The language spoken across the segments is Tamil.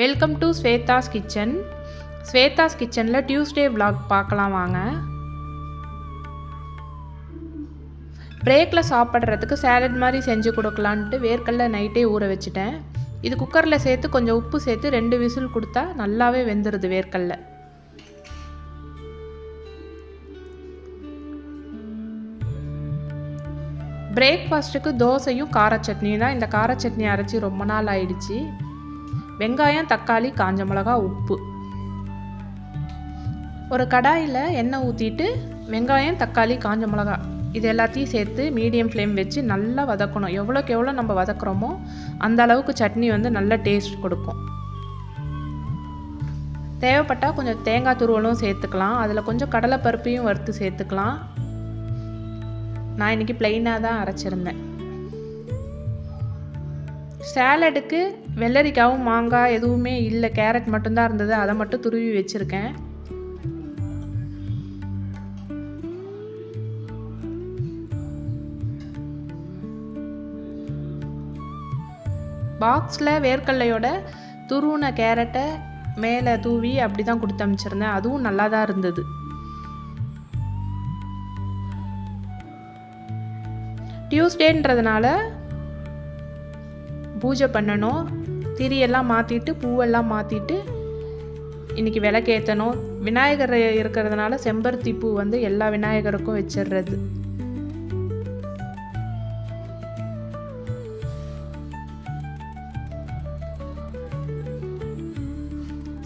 Welcome to Swetha's kitchen. Swetha's கிச்சனில் டியூஸ்டே vlog பார்க்கலாம் வாங்க. பிரேக்கில் சாப்பிட்றதுக்கு சேலட் மாதிரி செஞ்சு கொடுக்கலான்ட்டு வேர்க்கடலை நைட்டே ஊற வச்சுட்டேன். இது குக்கரில் சேர்த்து கொஞ்சம் உப்பு சேர்த்து 2 விசில் கொடுத்தா நல்லாவே வெந்துடுது வேர்க்கடலை. பிரேக்ஃபாஸ்ட்டுக்கு தோசையும் கார சட்னியும் தான். இந்த கார சட்னி அரைச்சி ரொம்ப நாள் ஆயிடுச்சு. வெங்காயம், தக்காளி, காஞ்ச மிளகா, உப்பு. ஒரு கடாயில் எண்ணெய் ஊற்றிட்டு வெங்காயம், தக்காளி, காஞ்ச மிளகா இது எல்லாத்தையும் சேர்த்து மீடியம் ஃப்ளேம் வச்சு நல்லா வதக்கணும். எவ்வளோக்கு எவ்வளோ நம்ம வதக்குறோமோ அந்த அளவுக்கு சட்னி நல்ல டேஸ்ட் கொடுக்கும். தேவைப்பட்டால் கொஞ்சம் தேங்காய் துருவலும் சேர்த்துக்கலாம். அதில் கொஞ்சம் கடலைப்பருப்பையும் வறுத்து சேர்த்துக்கலாம். நான் இன்றைக்கி ப்ளைனாக தான் அரைச்சிருந்தேன். சேலடுக்கு வெள்ளரிக்காவும் மாங்காய் எதுவுமே இல்லை, கேரட் மட்டும்தான் இருந்தது. அதை மட்டும் துருவி வச்சுருக்கேன். பாக்ஸில் வேர்க்கடலையோட துருவின கேரட்டை மேலே தூவி அப்படி தான் கொடுத்து அனுப்பிச்சிருந்தேன். அதுவும் நல்லா தான் இருந்தது. டியூஸ்டேன்றதுனால பூஜை பண்ணணும். திரியெல்லாம் மாற்றிட்டு பூவெல்லாம் மாற்றிட்டு இன்றைக்கி விளக்கேற்றணும். விநாயகர் இருக்கிறதுனால செம்பருத்தி பூ எல்லா விநாயகருக்கும் வச்சிடுறது.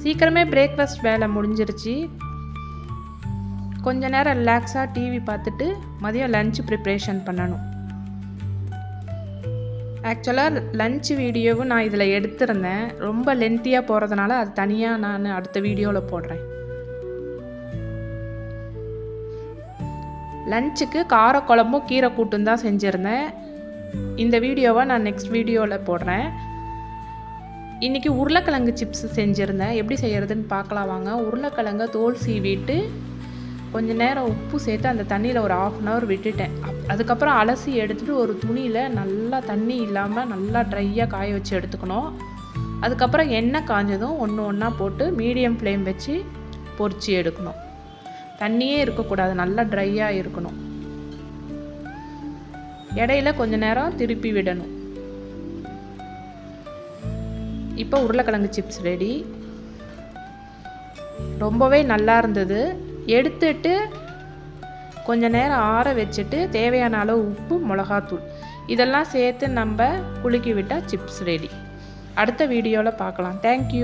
சீக்கிரமே பிரேக்ஃபாஸ்ட் வேலை முடிஞ்சிருச்சு. கொஞ்ச நேரம் ரிலாக்ஸாக டிவி பார்த்துட்டு மதியம் லஞ்ச் ப்ரிப்ரேஷன் பண்ணணும். ஆக்சுவலாக லஞ்ச் வீடியோவும் நான் இதில் எடுத்திருந்தேன். ரொம்ப லென்த்தியாக போகிறதுனால அது தனியாக நான் அடுத்த வீடியோவில் போடுறேன். லஞ்சுக்கு காரக்குழம்பும் கீரை கூட்டும் தான் செஞ்சுருந்தேன். இந்த வீடியோவை நான் நெக்ஸ்ட் வீடியோவில் போடுறேன். இன்றைக்கி உருளைக்கிழங்கு சிப்ஸ் செஞ்சுருந்தேன். எப்படி செய்கிறதுன்னு பார்க்கலாம் வாங்க. உருளைக்கிழங்கை தோல் சீவிட்டு கொஞ்சம் நேரம் உப்பு சேர்த்து அந்த தண்ணியில் ஒரு 1/2 hour விட்டுட்டேன். அதுக்கப்புறம் அலசி எடுத்துகிட்டு ஒரு துணியில் நல்லா தண்ணி இல்லாமல் நல்லா ட்ரையாக காய வச்சு எடுத்துக்கணும். அதுக்கப்புறம் எண்ணெய் காஞ்சதும் ஒன்று ஒன்றா போட்டு மீடியம் ஃப்ளேம் வச்சு பொரிச்சு எடுக்கணும். தண்ணியே இருக்கக்கூடாது, நல்லா ட்ரையாக இருக்கணும். இடையில கொஞ்ச நேரம் திருப்பி விடணும். இப்போ உருளைக்கிழங்கு சிப்ஸ் ரெடி. ரொம்பவே நல்லா இருந்தது. எடுத்துட்டு கொஞ்ச நேரம் ஆற வச்சுட்டு தேவையான அளவு உப்பு, மிளகாத்தூள் இதெல்லாம் சேர்த்து நம்ம குலுக்கி விட்டால் சிப்ஸ் ரெடி. அடுத்த வீடியோவில் பார்க்கலாம். தேங்க்யூ.